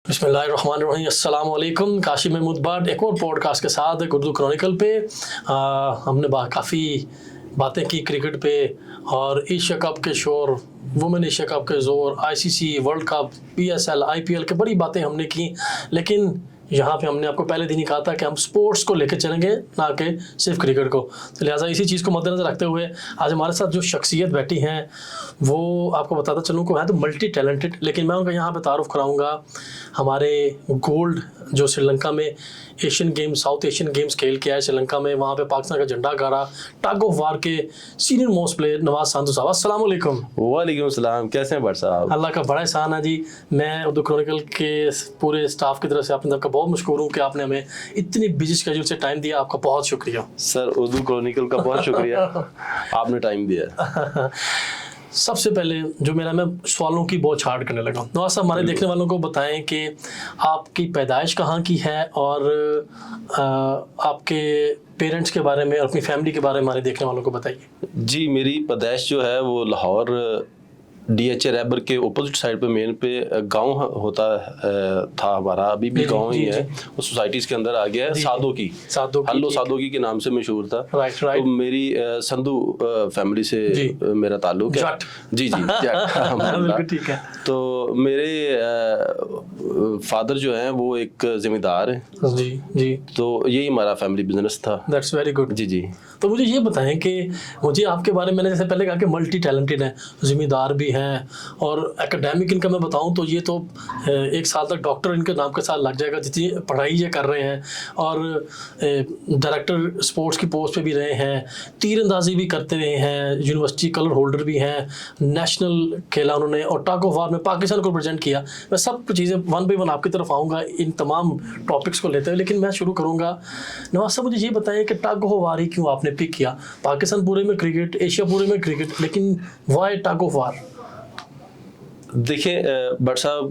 बिस्मिल्लाहिर्रहमानिर्रहीम, अस्सलाम वालेकुम। काशिम महमूद बाट एक और पॉडकास्ट के साथ एक उर्दू क्रॉनिकल पे हमने काफ़ी बातें की क्रिकेट पे और एशिया कप के शोर, वुमेन एशिया कप के ज़ोर, ICC world cup, PSL, IPL के बड़ी बातें हमने की। लेकिन यहाँ पे हमने आपको पहले दिन ही कहा था कि हम स्पोर्ट्स को लेकर चलेंगे, ना कि सिर्फ क्रिकेट को। तो लिहाजा इसी चीज़ को मद्देनज़र रखते हुए आज हमारे साथ जो शख्सियत बैठी हैं वो आपको बताता चलूँ को है तो मल्टी टैलेंटेड, लेकिन मैं उनका यहाँ पे तारुफ़ कराऊँगा। हमारे गोल्ड जो श्रीलंका में Asian games, south Asian games खेल के आए श्रीलंका में, वहाँ पे पाकिस्तान का झंडा गाड़ा, टग ऑफ वार के senior most player Nawaz Sandhu साहब, अस्सलाम वालेकुम। वालेकुम सलाम, कैसे हैं भट्ट साहब? अल्लाह का बड़ा एहसान है जी। मैं उर्दू क्रॉनिकल के पूरे स्टाफ की तरफ से अपने आपका बहुत मशकूर हूँ कि आपने हमें इतनी बिजी शेड्यूल से टाइम दिया। आपका बहुत शुक्रिया सर। उर्दू क्रॉनिकल का बहुत शुक्रिया, आपने टाइम दिया। सबसे पहले जो मैं सवालों की बहुत छाड़ करने लगा। नवाज साहब, हमारे देखने वालों को बताएं कि आपकी पैदाइश कहाँ की है और आपके पेरेंट्स के बारे में और अपनी फैमिली के बारे में हमारे देखने वालों को बताइए। जी, मेरी पैदाइश जो है वो लाहौर डीएचए रैबर के अपोजिट साइड पे मेन पे गांव होता था हमारा, अभी भी गांव ही है। वो सोसाइटीज के अंदर आ गया है। सादोकी हल्लो सादोकी के नाम से मशहूर था। राइट। तो मेरी संधू फैमिली से मेरा ताल्लुक है। जी बिल्कुल ठीक है। तो मेरे फादर जो हैं वो एक जिम्मेदार है। जी। तो यही हमारा फैमिली बिजनेस था। That's very good. जी। तो मुझे ये बताएं कि मुझे आपके बारे में, मैंने जैसे पहले कहा कि मल्टी टैलेंटेड हैं, जिम्मेदार भी हैं और एकेडमिक इनका मैं बताऊं तो ये तो 1 साल तक डॉक्टर इनके नाम के साथ लग जाएगा जितनी पढ़ाई ये कर रहे हैं। और डायरेक्टर स्पोर्ट्स की पोस्ट पे भी रहे हैं, तीरंदाजी भी करते रहे हैं, यूनिवर्सिटी कलर होल्डर भी हैं, नेशनल खेला उन्होंने और टग ऑफ वार में पाकिस्तान को प्रेजेंट किया। मैं सब चीज़ें वन बाई वन आपकी तरफ आऊँगा इन तमाम टॉपिक्स को लेते हुए, लेकिन मैं शुरू करूँगा। नवाज साहब, मुझे ये बताएं कि टग ऑफ वार ही क्यों आपने पिक किया? पाकिस्तान पूरे में क्रिकेट, एशिया पूरे में क्रिकेट, लेकिन व्हाई टग ऑफ वार? देखिए भट्ट साहब,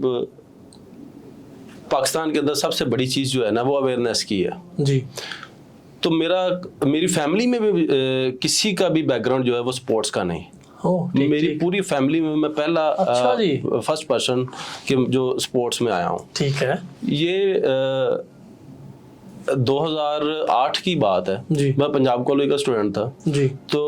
पाकिस्तान के अंदर सबसे बड़ी चीज़ जो है ना वो अवेयरनेस की है। जी। तो मेरी फैमिली में भी किसी का भी बैकग्राउंड जो है वो स्पोर्ट्स का नहीं। मेरी पूरी फैमिली में मैं पहला फर्स्ट पर्सन कि जो स्पोर्ट्स में आया हूँ। ठीक है। ये 2008 की बात है जी। मैं पंजाब कॉलेज का स्टूडेंट था जी। तो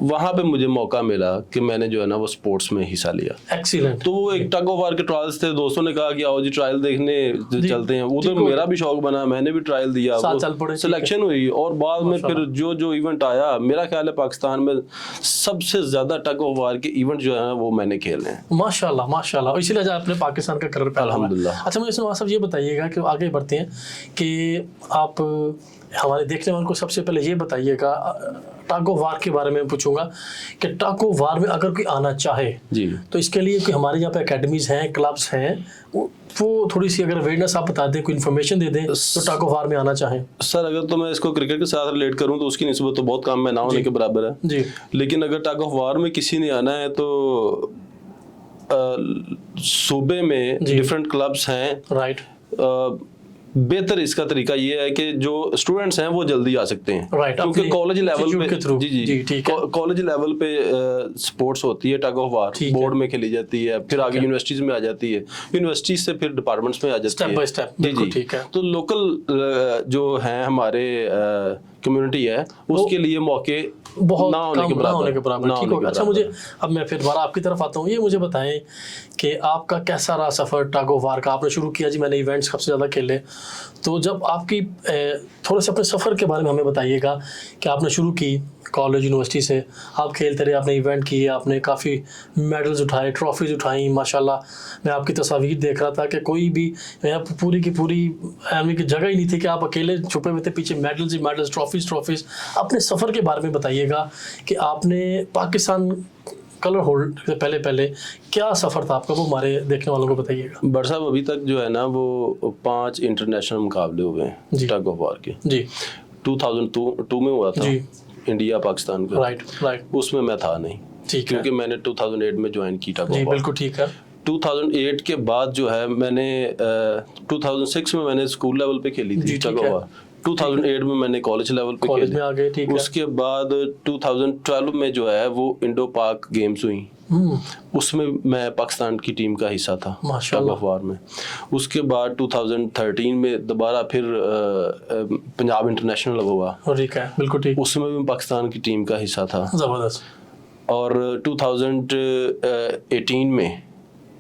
वहाँ पे मुझे मौका मिला कि मैंने जो है ना वो स्पोर्ट्स में हिस्सा लिया। एक्सीलेंट। तो वो एक टग ऑफ वार के ट्रायल्स थे, दोस्तों ने कहा कि आओ जी ट्रायल देखने चलते हैं। उधर मेरा भी शौक बना, मैंने भी ट्रायल दिया, सिलेक्शन हुई और बाद में फिर जो इवेंट आया, मेरा ख्याल है पाकिस्तान में सबसे ज्यादा टग ऑफ वार के इवेंट जो है वो मैंने खेले हैं। माशाल्लाह। इसीलिए आपने पाकिस्तान का कलर पहना। अल्हम्दुलिल्लाह। अच्छा, मुझे नवाज साहब ये बताइएगा कि आगे बढ़ते हैं कि आप हमारे देखने वालों को सबसे पहले ये बताइएगा, टग ऑफ वार के बारे में पूछूंगा कि टग ऑफ वार में अगर कोई आना चाहे जी तो इसके लिए कि हमारे यहाँ पे एकेडमीज हैं, क्लब्स हैं, वो थोड़ी सी अगर अवेयरनेस आप बता दें, कोई इन्फॉर्मेशन दे दें तो टग ऑफ वार में आना चाहें। सर, अगर तो मैं इसको क्रिकेट के साथ रिलेट करूं तो उसकी निस्बत तो बहुत कम है, ना होने के बराबर है जी। लेकिन अगर टग ऑफ वार में किसी ने आना है तो सूबे में डिफरेंट क्लब्स हैं। राइट। बेहतर इसका तरीका ये है कि जो स्टूडेंट्स हैं वो जल्दी आ सकते हैं। क्योंकि कॉलेज लेवल पे जी कॉलेज लेवल पे स्पोर्ट्स होती है, टग ऑफ वार बोर्ड में खेली जाती है, फिर आगे यूनिवर्सिटीज में आ जाती है, यूनिवर्सिटीज से फिर डिपार्टमेंट्स में आ जाती है जी। तो लोकल जो हैं हमारे कम्युनिटी है उसके लिए मौके बहुत ना होने के बराबर। ठीक होगा। अच्छा, मुझे अब मैं फिर दोबारा आपकी तरफ आता हूँ। ये मुझे बताएं कि आपका कैसा रहा सफ़र टग ऑफ वार का? आपने शुरू किया जी, मैंने इवेंट्स सबसे ज़्यादा खेले, तो जब आपकी थोड़े से अपने सफ़र के बारे में हमें बताइएगा कि आपने शुरू की कॉलेज यूनिवर्सिटी से, आप खेलते रहे, आपने इवेंट किए, आपने काफ़ी मेडल्स उठाए, ट्रॉफीज़ उठाई, माशाल्लाह। मैं आपकी तस्वीर देख रहा था कि कोई भी पूरी की पूरी आदमी की जगह ही नहीं थी कि आप अकेले छुपे हुए थे, पीछे मेडल्स ही मेडल्स, ट्रॉफीज़। अपने सफ़र के बारे में बताइएगा कि आपने पाकिस्तान कलर होल्ड से पहले क्या सफ़र था आपका, वो हमारे देखने वालों को बताइएगा। भट्ट साहब, अभी तक जो है ना वो 5 इंटरनेशनल मुकाबले हुए हैं टग ऑफ वार के जी। 2002 में हुआ था जी, इंडिया पाकिस्तान का। राइट। उसमें मैं था नहीं, क्योंकि मैंने 2008 में ज्वाइन की टग ऑफ वार। बिल्कुल ठीक है। 2008 के बाद जो है मैंने 2006 में मैंने स्कूल लेवल पे खेली थी टग ऑफ वार। 2008 में मैंने कॉलेज लेवल पे खेली। उसके बाद 2012 में जो है वो इंडो पाक गेम्स हुई उसमें मैं पाकिस्तान की टीम का हिस्सा था माशाल्लाह वार में। उसके बाद 2013 में दोबारा फिर पंजाब इंटरनेशनल हुआ, ठीक है, बिल्कुल ठीक, उसमें भी पाकिस्तान की टीम का हिस्सा था। जबरदस्त। और 2018 में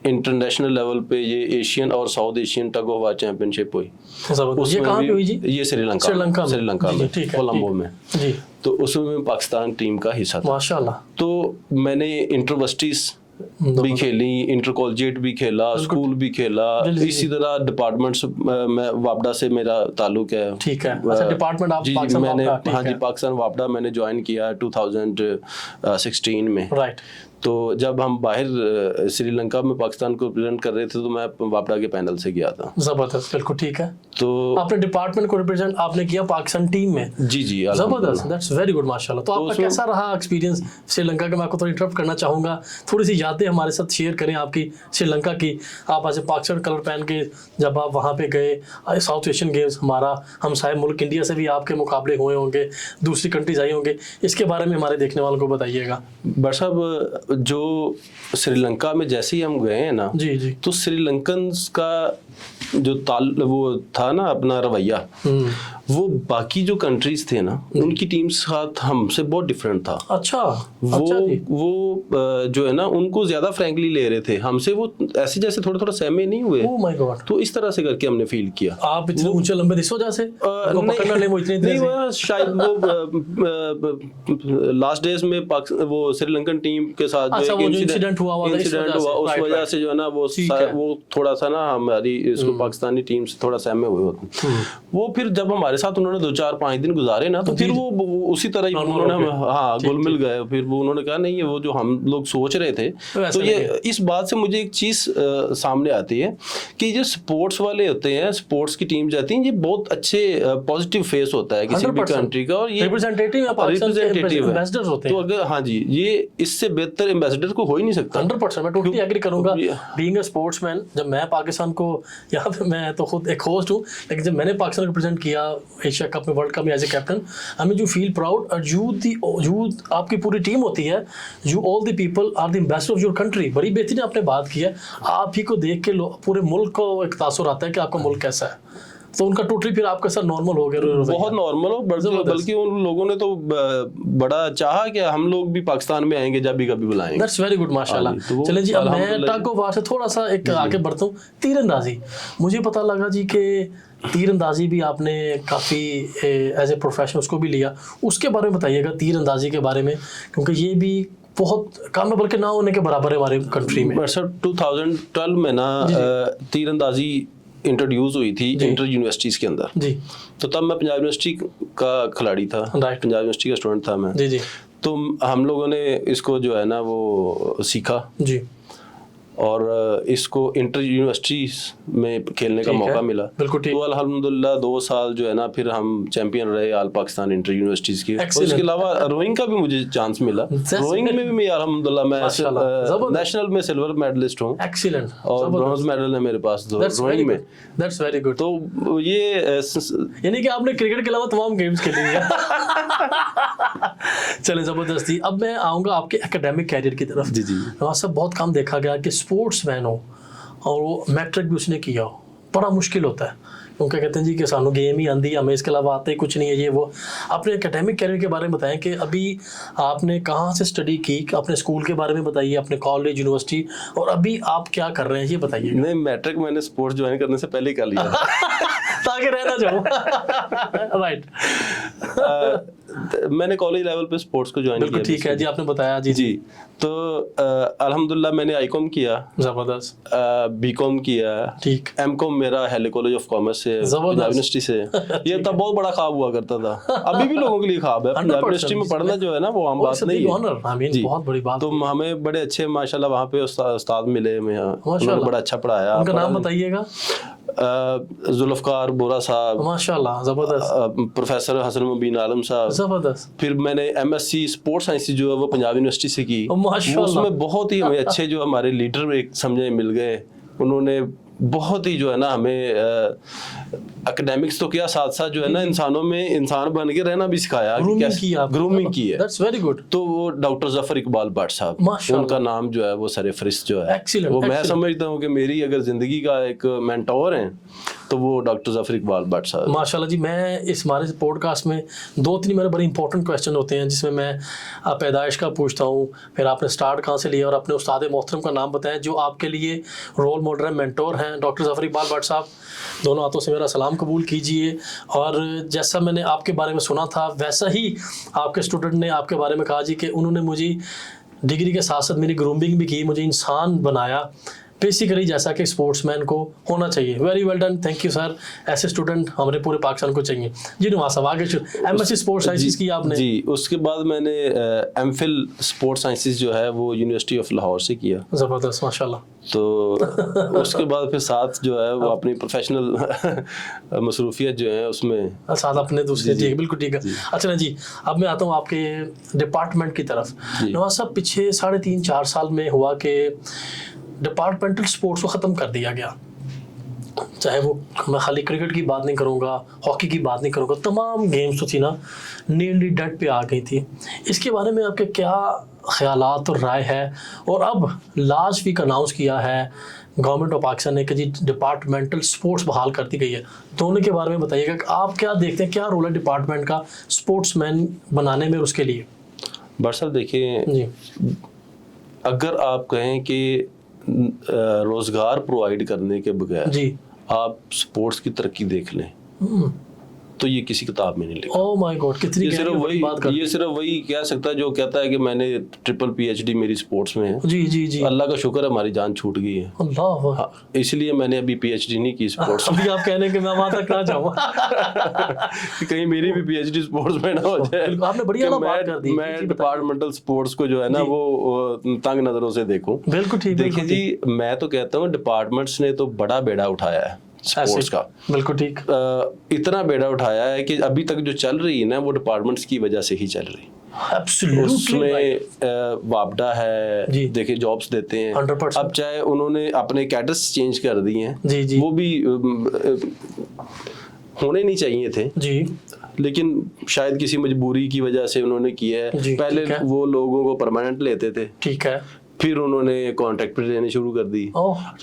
इंटरनेशनल लेवल पे ये एशियन और south Asian tug of war championship हुई। ये कहाँ पे हुई जी? ये श्रीलंका में कोलंबो में जी। तो उसमें पाकिस्तान टीम का हिस्सा था माशाल्लाह। तो मैंने इंटरवर्सिटीज भी खेली, इंटर कॉलेजिएट भी खेला, स्कूल भी खेला, इसी तरह डिपार्टमेंट्स में वापडा से मेरा ताल्लुक है। ठीक है, अच्छा डिपार्टमेंट आप पाकिस्तान मैंने हाँ जी पाकिस्तान वापडा मैंने ज्वाइन किया 2016 में। राइट। तो जब हम बाहर श्रीलंका में पाकिस्तान को रिप्रेजेंट कर रहे थे तो मैं वापडा के पैनल से गया था। जबरदस्त, बिल्कुल ठीक है। तो आपने डिपार्टमेंट को रिप्रेजेंट आपने किया पाकिस्तान टीम में? जी जी, जबरदस्त, दैट्स वेरी गुड माशाल्लाह। तो आपका कैसा रहा एक्सपीरियंस श्रीलंका का? मैं आपको थोड़ी इंटरप्ट करना चाहूँगा, थोड़ी सी यादें हमारे साथ शेयर करें आपकी श्रीलंका की। आप आज पाकिस्तान कलर पहन के जब आप वहाँ पे गए, साउथ एशियन गेम्स, हमारा हमसाय मुल्क इंडिया से भी आपके मुकाबले हुए होंगे, दूसरी कंट्रीज आई होंगे, इसके बारे में हमारे देखने वालों को बताइएगा। बट साहब जो श्रीलंका में जैसे ही हम गए हैं ना जी जी, तो श्रीलंकन्स का जो वो था ना अपना रवैया, वो बाकी जो कंट्रीज थे ना उनकी टीम साथ हमसे बहुत डिफरेंट था। अच्छा, वो जो है ना उनको ज्यादा फ्रैंकली ले रहे थे हमसे, वो ऐसे जैसे थोड़ा थोड़ा सहमे नहीं हुए। Oh my God. तो इस तरह से करके हमने फील किया। आप इतने ऊंचे लंबे इस वजह से नहीं, शायद वो लास्ट डेज में वो श्रीलंकन टीम के साथ जो इंसिडेंट हुआ उस वजह से जो है ना वो थोड़ा सा ना हमारी इसको पाकिस्तानी टीम से थोड़ा सहमे हुए होते। वो फिर जब हमारे साथ उन्होंने 2-4-5 दिन गुजारे ना तो फिर वो उसी तरह ही उन्होंने हाँ घुल मिल गए। फिर वो उन्होंने कहा नहीं, ये वो जो हम लोग सोच रहे थे। तो ये इस बात से मुझे एक चीज सामने आती है कि जो स्पोर्ट्स वाले होते हैं, स्पोर्ट्स की टीम जाती है, ये बहुत अच्छे पॉजिटिव फेस होता है किसी भी कंट्री का, और ये रिप्रेजेंटेटिव एम्बेसडर होते हैं। तो अगर हाँ जी, ये इससे बेहतर एम्बेसडर को हो ही नहीं सकता। 100% मैं टोटली एग्री करूंगा। बीइंग अ स्पोर्ट्समैन, जब मैं पाकिस्तान को, यहाँ पे मैं तो खुद एक होस्ट हूँ, लेकिन जब मैंने पाकिस्तान को रिप्रेजेंट किया एशिया कप में, वर्ल्ड कप में as a captain, I mean you feel proud. और यू आपकी पूरी टीम होती है, you all the people are the ambassador of your country. बड़ी बेहतरीन आपने बात की है। आप ही को देख के पूरे मुल्क को एक तासुर आता है कि आपका मुल्क कैसा है। तो उनका टोटली फिर आपके साथ नॉर्मल हो गया, बहुत नॉर्मल हो। बल्कि उन लोगों ने तो बड़ा चाहा कि हम लोग भी पाकिस्तान में आएंगे जब भी कभी बुलाएंगे। दैट्स वेरी गुड माशाल्लाह। चलें जी, अब मैं टग ऑफ वार से थोड़ा सा एक आगे बढ़ता हूँ। तीरंदाजी, मुझे पता लगा जी कि तीरंदाजी भी आपने काफ़ी एज ए प्रोफेशन उसको भी लिया, उसके बारे में बताइएगा तीरंदाजी के बारे में, क्योंकि ये भी बहुत काम में बल्कि ना होने के बराबर है हमारे कंट्री में। सर 2012 में ना तीरंदाजी इंट्रोड्यूस हुई थी इंटर यूनिवर्सिटीज के अंदर जी। तो तब मैं पंजाब यूनिवर्सिटी का खिलाड़ी था, पंजाब यूनिवर्सिटी का स्टूडेंट था मैं जी जी। तो हम लोगों ने इसको जो है ना वो सीखा जी, और इसको इंटर यूनिवर्सिटीज में खेलने का मौका मिला। तो अल्हम्दुलिल्लाह 2 साल जो है ना फिर हम चैंपियन रहे ऑल पाकिस्तान इंटर यूनिवर्सिटीज की। और इसके अलावा रोइंग का भी मुझे चांस मिला। रोइंग में भी मैं अल्हम्दुलिल्लाह मैं नेशनल में सिल्वर मेडलिस्ट हूँ। एक्सीलेंट। और ब्रॉन्ज मेडल है मेरे पास रोइंग में। That's very good. तो ये यानी कि आपने क्रिकेट के अलावा तमाम गेम्स खेली है। चले जबरदस्ती। अब मैं आऊँगा आपके एकेडमिक कैरियर की तरफ। जी जी। वहाँ सब बहुत कम देखा गया कि स्पोर्ट्समैन हो और वो मैट्रिक भी उसने किया हो, बड़ा मुश्किल होता है, क्योंकि कहते हैं जी कि सानू गेम ही आंदी, हमें इसके अलावा आता ही कुछ नहीं है ये वो। अपने एकेडमिक कैरियर के बारे में बताएं कि अभी आपने कहाँ से स्टडी की, अपने स्कूल के बारे में बताइए, अपने कॉलेज यूनिवर्सिटी, और अभी आप क्या कर रहे हैं ये बताइए। नहीं, मैट्रिक मैंने स्पोर्ट्स ज्वाइन करने से पहले ही कर लिया ताकि रहना चाहूँ। राइट। मैंने कॉलेज लेवल पे स्पोर्ट्स को ज्वाइन किया। ठीक है जी, आपने बताया जी जी। तो अल्हम्दुलिल्लाह मैंने आईकॉम किया, जबरदस्त, बीकॉम किया, ठीक, एमकॉम मेरा हेले कॉलेज ऑफ कॉमर्स से, पंजाब यूनिवर्सिटी से। ये तब बहुत बड़ा ख्वाब हुआ करता था, अभी भी लोगों के लिए ख्वाब है। पंजाब यूनिवर्सिटी में पढ़ना जो है ना वो आम बात नहीं है जी, बहुत बड़ी बात। तो हमें बड़े अच्छे माशाल्लाह वहाँ पे उस्ताद मिले, उन्होंने बड़ा अच्छा पढ़ाया। उनका नाम बताइएगा। जुल्फकार बोरा साहब, माशाल्लाह, जबरदस्त। प्रोफेसर हसन मुबीन आलम साहब, जबरदस्त। फिर मैंने एमएससी स्पोर्ट्स साइंस जो है वो पंजाब यूनिवर्सिटी से की। माशाल्लाह। उसमें बहुत ही हमें अच्छे जो हमारे लीडर एक समझे मिल गए, उन्होंने बहुत ही जो है ना हमें एकेडमिक्स तो क्या साथ साथ जो है ना इंसानों में इंसान बन के रहना भी सिखाया, ग्रूमिंग की है। That's very good. तो वो डॉक्टर जफर इकबाल भट्ट साहब, उनका नाम जो है वो सरफरिस्त जो है, वो मैं समझता हूँ कि मेरी अगर जिंदगी का एक मेंटोर है तो वो डॉक्टर जफर इकबाल भट्ट साहब। माशाल्लाह जी। मैं इस हमारे पॉडकास्ट में 2-3 मेरे बड़े इंपॉर्टेंट क्वेश्चन होते हैं जिसमें मैं पैदाइश का पूछता हूँ, फिर आपने स्टार्ट कहाँ से लिया और अपने उस्ताद मोहतरम का नाम बताएं जो आपके लिए रोल मॉडल है, मेंटोर हैं। डॉक्टर जफर इकबाल भट्ट साहब, दोनों हाथों से मेरा सलाम कबूल कीजिए। और जैसा मैंने आपके बारे में सुना था वैसा ही आपके स्टूडेंट ने आपके बारे में कहा जी कि उन्होंने मुझे डिग्री के साथ साथ मेरी ग्रूमिंग भी की, मुझे इंसान बनाया बेसिकली जैसा कि स्पोर्ट्समैन को होना चाहिए। Very well done, thank you sir. ऐसे स्टूडेंट हमारे पूरे पाकिस्तान को चाहिए जी। नवाज साहब आगे एमएससी स्पोर्ट्स साइंसेस की आपने जी, उसके बाद मैंने एमफिल स्पोर्ट्स साइंसेस जो है वो यूनिवर्सिटी ऑफ लाहौर से किया। ज़बरदस्त, माशाल्लाह। तो उसके बाद फिर साथ जो है वो अपनी प्रोफेशनल मसरूफियत जो है उसमें साथ अपने दूसरे जी बिल्कुल ठीक है। अच्छा ना जी, अब मैं आता हूँ आपके डिपार्टमेंट की तरफ। नवाज साहब, पीछे 3.5-4 साल में हुआ कि डिपार्टमेंटल स्पोर्ट्स को ख़त्म कर दिया गया। चाहे वो मैं खाली क्रिकेट की बात नहीं करूँगा, हॉकी की बात नहीं करूँगा, तमाम गेम्स तो थी ना नियरली डेड पे आ गई थी। इसके बारे में आपके क्या ख्यालात और राय है? और अब लास्ट वीक अनाउंस किया है गवर्नमेंट ऑफ पाकिस्तान ने कि जी डिपार्टमेंटल स्पोर्ट्स बहाल कर दी गई है। दोनों के बारे में बताइएगा कि आप क्या देखते हैं, क्या रोल है डिपार्टमेंट का स्पोर्ट्समैन बनाने में और उसके लिए? भट्ट साहब देखिए जी, अगर आप कहें कि रोजगार प्रोवाइड करने के बगैर जी आप स्पोर्ट्स की तरक्की देख लें तो ये किसी किताब में नहीं लिखा। ओह माय गॉड, कितनी ये सिर्फ वही कह सकता है जो कहता है कि मैंने ट्रिपल PhD मेरी स्पोर्ट्स में है। जी जी जी, अल्लाह का शुक्र है हमारी जान छूट गई है। अल्लाह। हाँ, इसलिए मैंने अभी PhD नहीं की स्पोर्ट्स में। अभी आप कहने कि मैं वहां तक ना जाऊं कहीं मेरी भी PhD स्पोर्ट्स में ना हो जाए। आपने बढ़िया बात कर दी। मैं डिपार्टमेंटल स्पोर्ट्स को जो है ना वो तंग नजरों से देखूं। बिल्कुल ठीक। देखिए जी, मैं तो कहता हूँ डिपार्टमेंट्स ने तो बड़ा बेड़ा उठाया है स्पोर्ट्स का। बिल्कुल ठीक। इतना बेड़ा उठाया है कि अभी तक जो चल रही है ना वो डिपार्टमेंट्स की वजह से ही चल रही है। उसमें वापडा है, देखिए जॉब्स देते हैं 100%। अब चाहे उन्होंने अपने कैडर्स चेंज कर दिए हैं, वो भी होने नहीं चाहिए थे जी, लेकिन शायद किसी मजबूरी की वजह से उन्होंने किया है। पहले वो लोगों को परमानेंट लेते थे, ठीक है, फिर उन्होंने कॉन्ट्रैक्ट पे देने शुरू कर दी,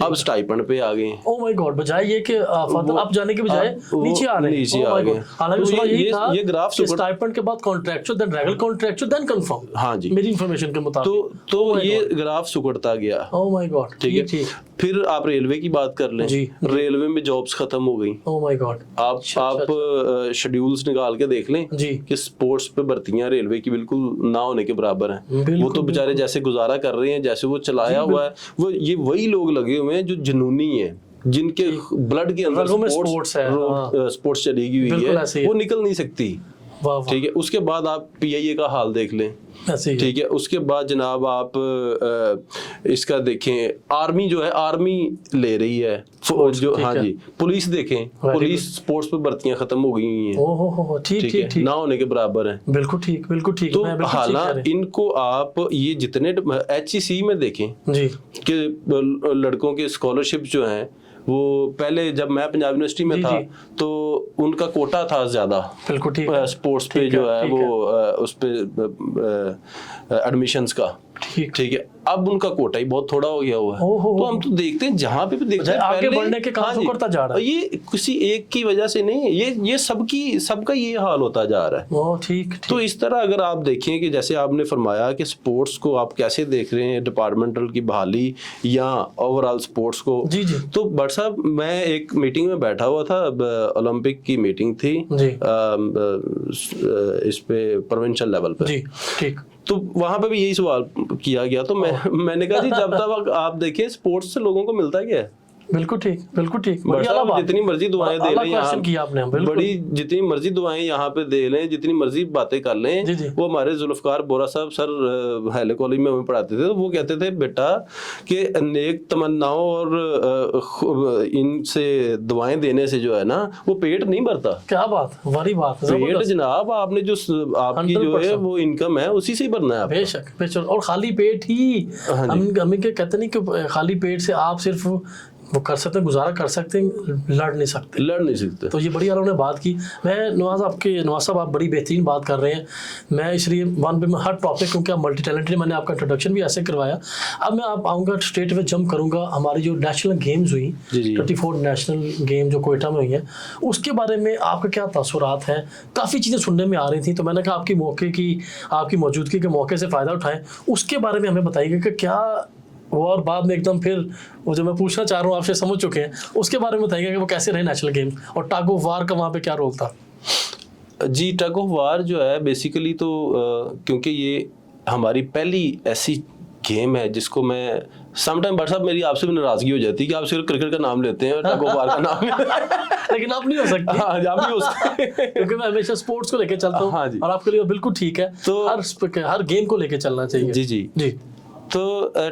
अब स्टाइपेंड पे आ गए। ओह माय गॉड, बजाय ये कि आप जाने के बजाय नीचे आ रहे हैं। हालांकि ये ग्राफ स्टाइपेंड के बाद contractual, then regular contractual, then confirm. हाँ जी, मेरी इंफॉर्मेशन के मुताबिक तो ये ग्राफ सुकड़ता गया। ओह माय गॉड, ठीक है। फिर आप रेलवे की बात कर लें, रेलवे में जॉब्स खत्म हो गई। ओह माय गॉड, आप शेड्यूल्स निकाल के देख लें कि स्पोर्ट्स पे भर्तियां रेलवे की बिल्कुल ना होने के बराबर हैं। वो तो बेचारे जैसे गुजारा कर रहे हैं, जैसे वो चलाया हुआ है, वो ये वही लोग लगे हुए हैं जो जुनूनी है, जिनके ब्लड के अंदर स्पोर्ट्स चली हुई है, वो निकल नहीं सकती। ठीक है, उसके बाद आप PIA का हाल देख लें, ठीक है, उसके बाद जनाब आप इसका देखें, आर्मी जो है आर्मी ले रही है जो, हाँ जी, पुलिस देखें, पुलिस स्पोर्ट्स पे भर्तियां खत्म हो गई हुई हैं, ठीक है, ना होने के बराबर है। बिल्कुल ठीक, बिल्कुल ठीक। तो हालांकि इनको आप ये जितने HEC में देखें जी कि लड़कों के स्कॉलरशिप जो हैं, वो पहले जब मैं पंजाब यूनिवर्सिटी में था तो उनका कोटा था ज्यादा, बिल्कुल ठीक, स्पोर्ट्स पे जो है वो उस पे एडमिशंस का, ठीक है, अब उनका कोटा ही बहुत थोड़ा हो गया हुआ है। तो हम तो देखते हैं जहाँ पे भी देखते हैं आगे बढ़ने के काम करता जा रहा है। ये किसी एक की वजह से नहीं, ये सबका ये हाल होता जा रहा है। ठीक। तो इस तरह अगर आप देखें कि जैसे आपने फरमाया कि स्पोर्ट्स को आप कैसे देख रहे हैं, डिपार्टमेंटल की बहाली या ओवरऑल स्पोर्ट्स को, जी जी, तो भट्ट साहब मैं एक मीटिंग में बैठा हुआ था, ओलंपिक की मीटिंग थी इस पे प्रोविंशियल लेवल पे, जी ठीक, तो वहां पे भी यही सवाल किया गया। तो मैंने कहा जी जब तक आप देखिए स्पोर्ट्स से लोगों को मिलता क्या है। बिल्कुल ठीक, बिल्कुल ठीक। जितनी मर्जी दुआएं दे लें यहाँ, बड़ी जितनी मर्जी दुआएं यहाँ पे दे लें, जितनी मर्जी बातें कर लें। वो हमारे जुल्फकार बोरा साहब सर हाईले कॉलेज में हमें पढ़ाते थे, तो वो कहते थे बेटा कि नेक तमन्नाओं और इनसे दुआएं देने से जो है ना वो पेट नहीं भरता। क्या बात, बड़ी बात। पेट जनाब आपने जो आपकी जो है वो इनकम है उसी से भरना है। बेशक बेशक, और खाली पेट ही हम कहते नहीं कि खाली पेट से आप सिर्फ वो कर सकते हैं, गुजारा कर सकते हैं, लड़ नहीं सकते। तो ये बड़ी उन्होंने बात की। मैं नवाज साहब आप बड़ी बेहतरीन बात कर रहे हैं। मैं इसलिए वन पे मैं हर टॉपिक, क्योंकि आप मल्टी टैलेंटेड, मैंने आपका इंट्रोडक्शन भी ऐसे करवाया। अब मैं आप आऊँगा स्ट्रेट वे जंप करूँगा, हमारी जो नेशनल गेम्स हुई 34 नेशनल गेम जो कोयटा में हुई है, उसके बारे में आपका क्या तासुरात हैं? काफ़ी चीज़ें सुनने में आ रही थी, तो मैंने कहा आपकी मौजूदगी के मौके से फ़ायदा उठाएं, उसके बारे में हमें बताइएगा कि क्या वो, और बाद में एकदम फिर वो जो मैं पूछना चाह रहा हूँ आपसे समझ चुके हैं, उसके बारे में बताइएगा कि वो कैसे रहे नेशनल गेम्स, और टग ऑफ वार का वहाँ पे क्या रोल था? जी, टग ऑफ वार जो है बेसिकली तो क्योंकि ये हमारी पहली ऐसी गेम है जिसको मैं समटाइम बट साहब मेरी आपसे भी नाराजगी हो जाती है कि आप सिर्फ क्रिकेट का नाम लेते हैं और टग ऑफ वार का नाम लेकिन आप नहीं हो सकते। हाँ, आप नहीं हो सकते क्योंकि मैं हमेशा स्पोर्ट्स को लेके चलता हूँ। हाँ जी, और आपके लिए बिल्कुल ठीक है, तो हर गेम को लेके चलना चाहिए। जी। तो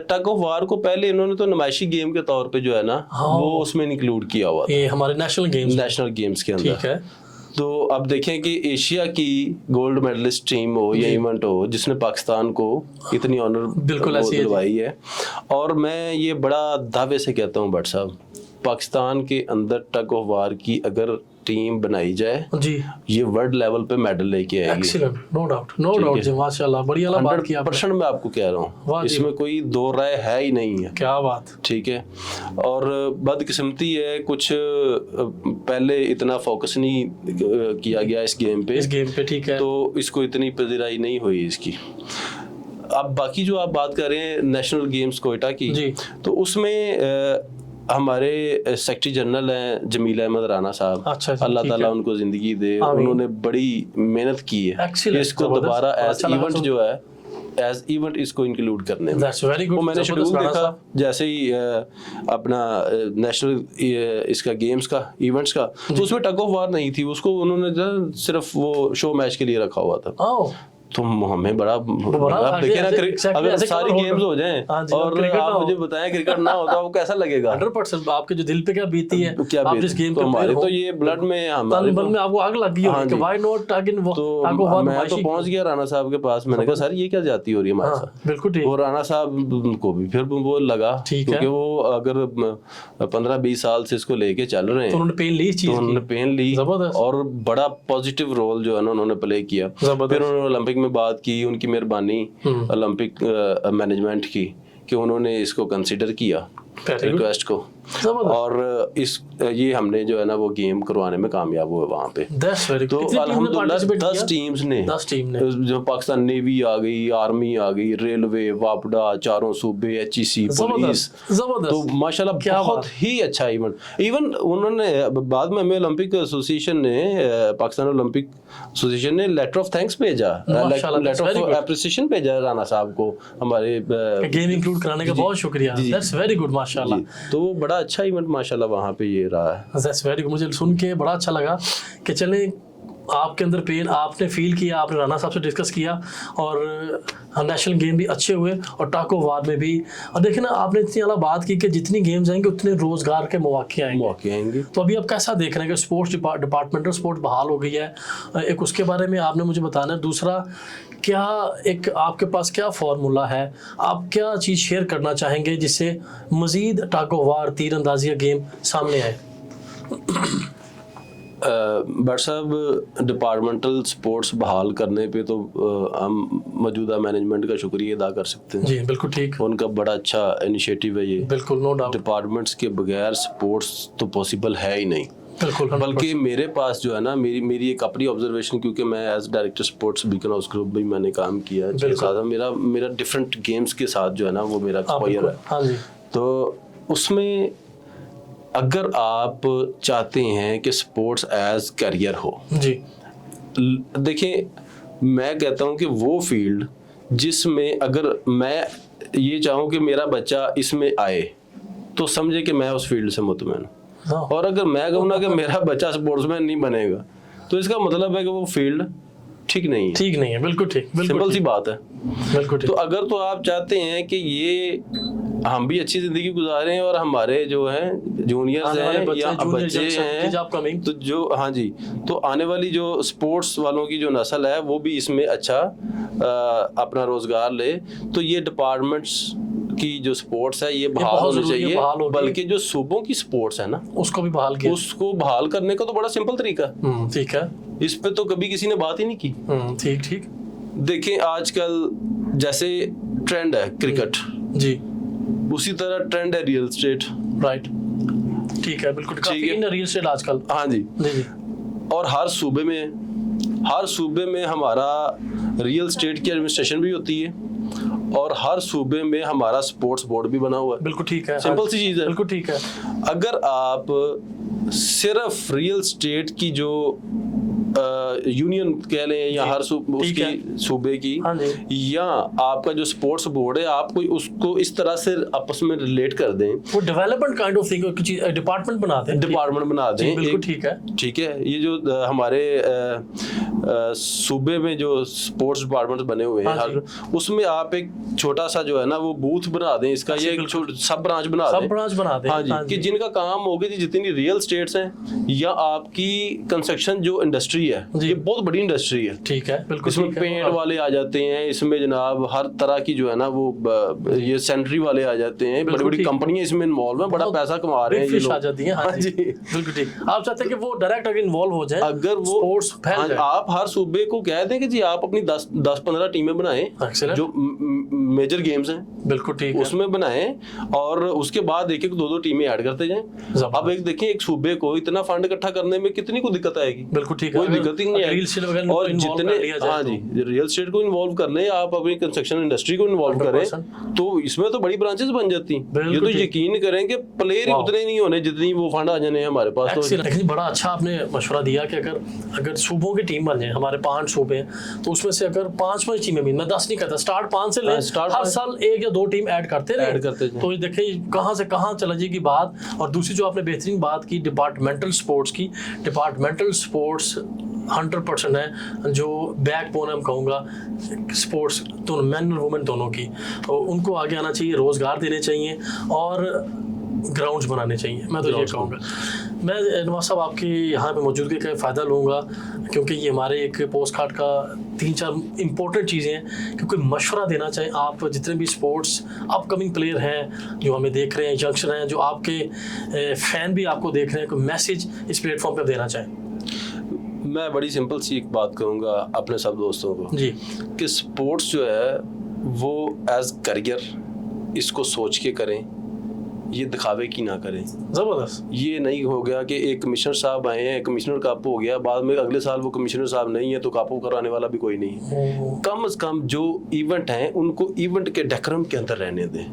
टग ऑफ वार को पहले इन्होंने तो नुमाइशी गेम के तौर पे जो है ना, वो उसमें इंक्लूड किया हुआ था, ये हमारे नेशनल गेम्स के अंदर। ठीक है। तो अब देखें कि एशिया की गोल्ड मेडलिस्ट टीम हो या इवेंट हो जिसने पाकिस्तान को इतनी ऑनर बिल्कुल दिलवाई है, और मैं ये बड़ा दावे से कहता हूँ भट्ट साहब, पाकिस्तान के अंदर टग ऑफ वार की अगर टीम बनाई जाए जी, ये वर्ल्ड लेवल पे मेडल लेके आएगी। एक्सीलेंट, नो डाउट जी, माशाल्लाह, बढ़िया बात की आपने। 100% मैं आपको कह रहा हूँ, इसमें कोई दो राय है ही नहीं है। क्या बात, ठीक है। और बदकिस्मती है, कुछ पहले इतना फोकस नहीं किया गया इस गेम पे, ठीक है, तो इसको इतनी पजीराई नहीं हुई इसकी। अब बाकी जो आप बात कर रहे हैं नेशनल गेम्स कोयटा की, तो उसमें हमारे सेक्रेटरी जनरल हैं जमील अहमद राना साहब, अल्लाह ताला उनको जिंदगी दे, उन्होंने बड़ी मेहनत की है इसको दोबारा एज इवेंट जो है, एज इवेंट इसको इंक्लूड करने में। वो मैंने शेड्यूल देखा जैसे ही अपना नेशनल इसका गेम्स का इवेंट्स का, तो उसमें टग ऑफ वार नहीं थी, उसको उन्होंने सिर्फ वो शो मैच के लिए रखा हुआ था। तो हमें बड़ा देखिए ना, अगर सारी गेम्स हो जाएं और आप मुझे बताएं क्रिकेट ना होता वो कैसा लगेगा? 100% आपके जो दिल पे क्या बीती है, आप जिस गेम तो हमारे तो ये ब्लड में, हमारे बल में आपको आग लगी होगी, व्हाई नॉट टग इन वो। तो मैं तो पहुंच गया राणा साहब के पास, मैंने कहा सर ये क्या जाती हो रही है हमारे साथ? बिल्कुल ठीक। वो राणा साहब को भी फिर वो लगा, क्योंकि वो अगर 15-20 साल से इसको लेके चल रहे हैं, तो उन्होंने पेन ली और बड़ा पॉजिटिव रोल जो है ना उन्होंने प्ले किया। फिर उन्होंने ओलंपिक में बात की, उनकी मेहरबानी ओलंपिक मैनेजमेंट की कि उन्होंने इसको कंसीडर किया रिक्वेस्ट को, और ये हमने जो है ना वो गेम करवाने में कामयाब हुए वहाँ पे। तो अल्हम्दुलिल्लाह 10 टीम्स ने, जो पाकिस्तान नेवी आ गई, आर्मी आ गई, रेलवे, वापडा, चारों सूबे, HEC, पुलिस, तो माशाल्लाह बहुत ही अच्छा इवन उन्होंने बाद में हमें ओलंपिक एसोसिएशन ने, पाकिस्तान ओलंपिक एसोसिएशन ने लेटर ऑफ थैंक्स भेजा, लेटर ऑफ एप्रिसिएशन भेजा राणा साहब को, हमारे गेम इंक्लूड कराने का बहुत शुक्रिया। दैट्स वेरी गुड, माशाल्लाह। तो बड़ा अच्छा इवेंट माशाल्लाह वहाँ पे ये रहा है। दैट्स वेरी गुड, मुझे सुन के बड़ा अच्छा लगा कि चलें आपके अंदर पेन आपने फील किया, आपने राणा साहब से डिस्कस किया, और नेशनल गेम भी अच्छे हुए और टग ऑफ वार में भी। और देखें ना, आपने इतनी ज़्यादा बात की कि जितनी गेम्स आएंगे उतने रोजगार के मौके आएंगे। तो अभी आप कैसा देख रहे हैं कि स्पोर्ट्स डिपार्टमेंटल स्पोर्ट बहाल हो गई है, एक उसके बारे में आपने मुझे बताना है। दूसरा, क्या एक आपके पास क्या फार्मूला है, आप क्या चीज़ शेयर करना चाहेंगे जिससे मज़ीद टग ऑफ वार, तीरंदाजी का गेम सामने आए? बट साहब, डिपार्टमेंटल स्पोर्ट्स बहाल करने पे तो हम मौजूदा मैनेजमेंट का शुक्रिया अदा कर सकते हैं। जी बिल्कुल ठीक, उनका बड़ा अच्छा इनिशिएटिव है ये, बिल्कुल नो डाउट। डिपार्टमेंट्स के बगैर स्पोर्ट्स तो पॉसिबल है ही नहीं, बिल्कुल। बल्कि मेरे पास जो है ना, मेरी एक अपनी ऑब्जर्वेशन, क्योंकि मैं as director sports Beaconhouse group भी मैंने काम किया है, मेरा डिफरेंट गेम्स के साथ जो है ना वो मेरा एक्सपोजर है। हाँ जी। तो उसमें अगर आप चाहते हैं कि स्पोर्ट्स एज करियर हो जी, देखिए मैं कहता हूं कि वो फील्ड जिसमें अगर मैं ये चाहूं कि मेरा बच्चा इसमें आए, तो समझे कि मैं उस फील्ड से मुतमईन हूं। और अगर मैं कहूँ ना कि मेरा बच्चा स्पोर्ट्समैन नहीं बनेगा, तो इसका मतलब है कि वो फील्ड ठीक नहीं है। बिल्कुल ठीक, सिंपल सी बात है, बिल्कुल ठीक। तो अगर तो आप चाहते हैं कि ये हम भी अच्छी जिंदगी गुजारे हैं और हमारे जो हैं जूनियर्स हैं या बच्चे हैं, तो जो हाँ जी, तो आने वाली जो स्पोर्ट्स वालों की जो नस्ल है वो भी इसमें अच्छा अपना रोजगार ले। तो ये डिपार्टमेंट्स की जो स्पोर्ट्स है ये बहाल होनी चाहिए, बल्कि जो सूबों की स्पोर्ट्स है ना उसको भी बहाल किया। उसको बहाल करने का तो बड़ा सिंपल तरीका, ठीक है, इस पे तो कभी किसी ने बात ही नहीं की। ठीक ठीक। देखें आजकल जैसे ट्रेंड है क्रिकेट जी, उसी तरह ट्रेंड है रियल एस्टेट। राइट, ठीक है, बिल्कुल काफी इन रियल एस्टेट आजकल। हाँ जी जी। और हर सूबे में हमारा रियल एस्टेट की एडमिनिस्ट्रेशन भी होती है और हर सूबे में हमारा स्पोर्ट्स बोर्ड भी बना हुआ है। बिल्कुल ठीक है, सिंपल सी चीज है। बिल्कुल ठीक है। अगर आप सिर्फ रियल एस्टेट की जो यूनियन कह लें या हर उसकी सूबे की, हाँ या आपका जो स्पोर्ट्स बोर्ड है आप कोई उसको इस तरह से आपस में रिलेट कर दें, वो development kind of thing department बना दें, बिल्कुल ठीक है। ठीक है, ये जो हमारे सूबे में जो स्पोर्ट्स डिपार्टमेंट बने हुए हैं उसमें आप एक छोटा सा जो है ना वो बूथ बना दें इसका, ये एक सब ब्रांच बना दें। हाँ जी, कि जिनका काम होगा जितनी रियल एस्टेट्स हैं या आपकी कंस्ट्रक्शन जो इंडस्ट्री है, ये बहुत बड़ी इंडस्ट्री है। ठीक है, बिल्कुल। इसमें पेंट वाले आ जाते हैं, इसमें जनाब हर तरह की जो है ना वो ये सैनिटरी वाले आ जाते हैं, बड़ी बड़ी कंपनियां इसमें इन्वॉल्व हैं, बड़ा पैसा कमा रहे हैं ये लोग। आ जाती हैं। हाँ जी, बिल्कुल ठीक। आप चाहते हैं कि वो डायरेक्ट अगर इन्वॉल्व हो जाए, अगर वो स्पोर्ट्स फैल जाए, आप हर सूबे को कह दें कि जी आप अपनी 10-15 टीमें बनाएं जो मेजर गेम्स हैं, बिल्कुल ठीक, उसमें बनाएं और उसके बाद एक 2-2 टीमें ऐड करते जाएं। अब एक देखिए एक सूबे को इतना फंड इकट्ठा करने में कितनी को दिक्कत आएगी। बिल्कुल ठीक है, कोई दिक्कत ही नहीं है। और जितने हाँ जी रियल एस्टेट को इन्वॉल्व करने, आप अपनी कंस्ट्रक्शन इंडस्ट्री को इन्वॉल्व करें तो इसमें तो बड़ी ब्रांचेस बन जाती हैं। ये तो यकीन करें कि प्लेयर ही उतने नहीं होने जितनी वो फंड आ जाने हमारे पास। तो लेकिन बड़ा अच्छा आपने मशवरा दिया कि अगर सूबों की टीम बन जाए, हमारे 5 सूबे हैं तो उसमें से अगर 5 टीमें भी, मैं 10 नहीं कहता, स्टार्ट 5 से ले, हर साल 1 या 2 टीम ऐड करते रहे तो ये देखिए कहाँ से कहाँ चला जाएगी बात। और दूसरी जो आपने बेहतरीन बात की डिपार्टमेंटल स्पोर्ट्स की, डिपार्टमेंटल स्पोर्ट्स 100% है जो बैकबोन है, मैं कहूँगा स्पोर्ट्स तो मैन और वुमेन दोनों की, तो उनको आगे आना चाहिए, रोजगार देने चाहिए और ग्राउंड्स बनाने चाहिए। मैं तो ये कहूँगा। मैं नवाज साहब आपकी यहाँ पे मौजूदगी का फ़ायदा लूँगा क्योंकि ये हमारे एक पोस्ट कार्ड का 3-4 इम्पोर्टेंट चीज़ें हैं, क्योंकि मशवरा देना चाहिए। आप जितने भी स्पोर्ट्स अपकमिंग प्लेयर हैं जो हमें देख रहे हैं, यंगस्टर हैं, जो आपके फ़ैन भी आपको देख रहे हैं, कोई मैसेज इस प्लेटफॉर्म पर देना चाहें। मैं बड़ी सिंपल सी एक बात कहूँगा अपने सब दोस्तों को जी, कि स्पोर्ट्स जो है वो एज करियर इसको सोच के करें, ये दिखावे की ना करें। जबरदस्त। ये नहीं हो गया कि एक कमिश्नर साहब आए हैं, कमिश्नर कापू हो गया, बाद में अगले साल वो कमिश्नर साहब नहीं है तो कापू कराने वाला भी कोई नहीं है। कम से कम जो इवेंट हैं उनको इवेंट के डेकोरम के अंदर रहने दें,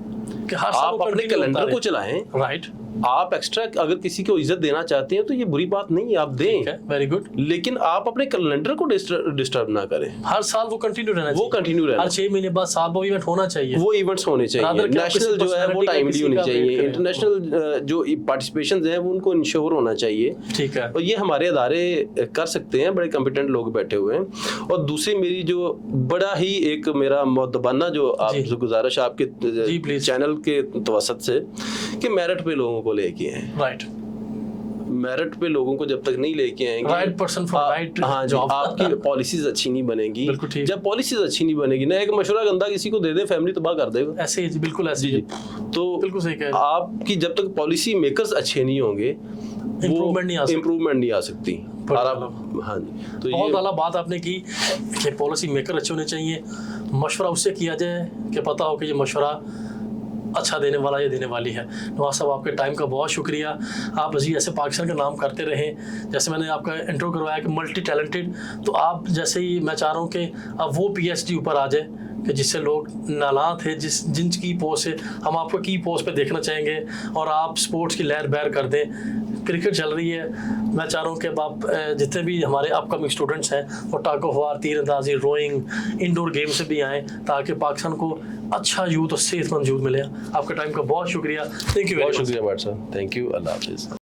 कि आप अपने कैलेंडर को चलाएं। राइट, आप एक्स्ट्रा अगर किसी को इज्जत देना चाहते हैं तो ये बुरी बात नहीं है, आप दें, वेरी गुड, लेकिन आप अपने कैलेंडर को डिस्टर्ब ना करें। हर साल वो कंटिन्यू रहना चाहिए, हर 6 महीने बाद साल वो इवेंट होना चाहिए, वो इवेंट्स होने चाहिए। नेशनल जो है वो टाइमली होनी चाहिए, इंटरनेशनल जो पार्टिसिपेशन है वो उनको इंश्योर होना चाहिए। ठीक है, और ये हमारे अदारे कर सकते हैं, बड़े कॉम्पिटेंट लोग बैठे हुए हैं। और दूसरी मेरी जो बड़ा ही एक मेरा मुद्दबाना जो आपसे गुजारिश आपके चैनल के तवसत से कि मेरिट पे लोगों को लेके आए। राइट, मेरिट पे लोगों को जब तक नहीं लेके आएंगे, राइट पर्सन फॉर राइट, हाँ जी, आपकी पॉलिसीज अच्छी नहीं बनेगी। जब पॉलिसीज अच्छी नहीं बनेगी ना, एक मशवरा गंदा किसी को दे दे फैमिली तबाह कर देगा। ऐसे ही बिल्कुल ऐसे जी, तो बिल्कुल सही कह, आपकी जब तक पॉलिसी मेकर्स अच्छे नहीं होंगे इम्प्रूवमेंट नहीं आ सकती। हाँ जी, तो बहुत आला बात आपने की कि पॉलिसी मेकर अच्छे होने चाहिए, मशवरा उससे किया जाए कि पता हो कि ये मशवरा अच्छा देने वाला ये देने वाली है। नवाज साहब आपके टाइम का बहुत शुक्रिया। आप अजी ऐसे पाकिस्तान का नाम करते रहें, जैसे मैंने आपका इंट्रो करवाया कि मल्टी टैलेंटेड, तो आप जैसे ही मैं चाह रहा हूँ कि अब वो PhD ऊपर आ जाए कि जिससे लोग नाला थे जिनकी पोस्ट है, हम आपको की पोस्ट पे देखना चाहेंगे और आप स्पोर्ट्स की लहर बहर कर दें। क्रिकेट चल रही है, मैं चाह रहा हूँ कि आप जितने भी हमारे अपकमिंग स्टूडेंट्स हैं वो टग ऑफ वार, तीरंदाजी, रोइंग, इंडोर गेम से भी आएँ ताकि पाकिस्तान को अच्छा यूथ और सेहतमंद यूथ मिले। आपका टाइम का बहुत शुक्रिया। थैंक यू, बहुत शुक्रिया भाट साहब, थैंक यू, अल्लाह हाफिज़।